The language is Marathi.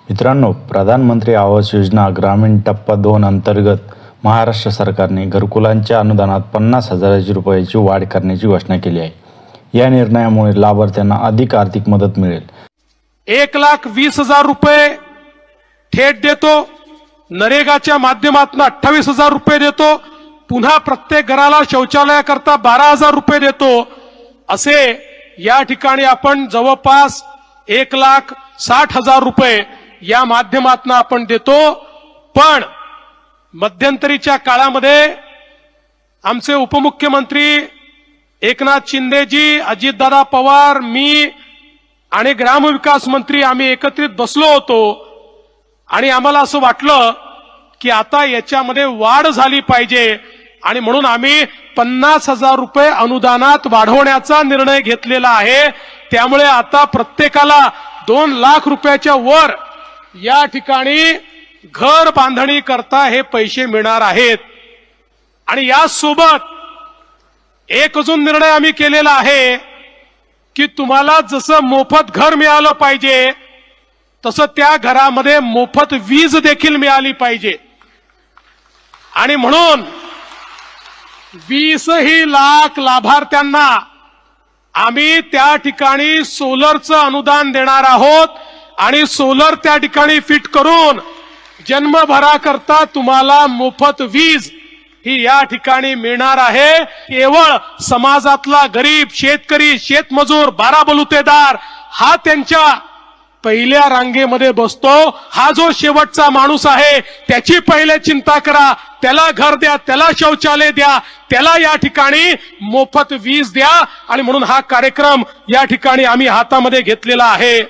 मित्रांनो, प्रधानमंत्री आवास योजना ग्रामीण टप्पा 2 अंतर्गत महाराष्ट्र सरकारने घरकुलांच्या अनुदानात 50,000 रुपयाची वाढ करण्याची घोषणा केली आहे। या निर्णयामुळे लाभार्थ्यांना अधिक आर्थिक मदत मिळेल। 1,20,000 रुपये थेट देतो, नरेगाच्या माध्यमातून 28,000 रुपये देतो, पुन्हा प्रत्येक घराला शौचालयाकरता 12,000 रुपये देतो। असे या ठिकाणी आपण जवळपास 1,60,000 रुपये या माध्यमातून आपण देतो। पण मध्यंतरीच्या काळामध्ये आमचे उपमुख्यमंत्री एकनाथ शिंदेजी, अजितदादा पवार, मी आणि ग्रामविकास मंत्री आम्ही एकत्रित बसलो होतो आणि आम्हाला असं वाटलं की आता याच्यामध्ये वाढ झाली पाहिजे आणि म्हणून आम्ही 50,000 रुपये अनुदानात वाढवण्याचा निर्णय घेतलेला आहे। त्यामुळे आता प्रत्येकाला 2 लाख रुपयाच्या वर या ठिकाणी घर बांधणी करता हे पैसे मिळणार आहेत। आणि यासोबत एक अजून निर्णय आम्ही केलेला आहे की तुम्हाला जसं मोफत घर मिळालं पाहिजे तसं त्या घरामध्ये मोफत वीज देखील मिळाली पाहिजे। आणि म्हणून 20 लाख लाभार्थ्यांना आम्ही त्या ठिकाणी सोलरचं अनुदान देणार आहोत आणि सोलर त्या ठिकाणी फिट करून जन्मभराकरता तुम्हाला मोफत वीज ही या ठिकाणी मिळणार आहे। केवळ समाजातला गरीब शेतकरी, शेतमजूर, बाराबलुतेदार हा त्यांच्या पहिल्या रांगेमध्ये बसतो। हा जो शेवटचा माणूस आहे त्याची पहिले चिंता करा, त्याला घर द्या, त्याला शौचालय द्या, त्याला या ठिकाणी मोफत वीज द्या। आणि म्हणून हा कार्यक्रम या ठिकाणी आम्ही हातामध्ये घेतलेला आहे।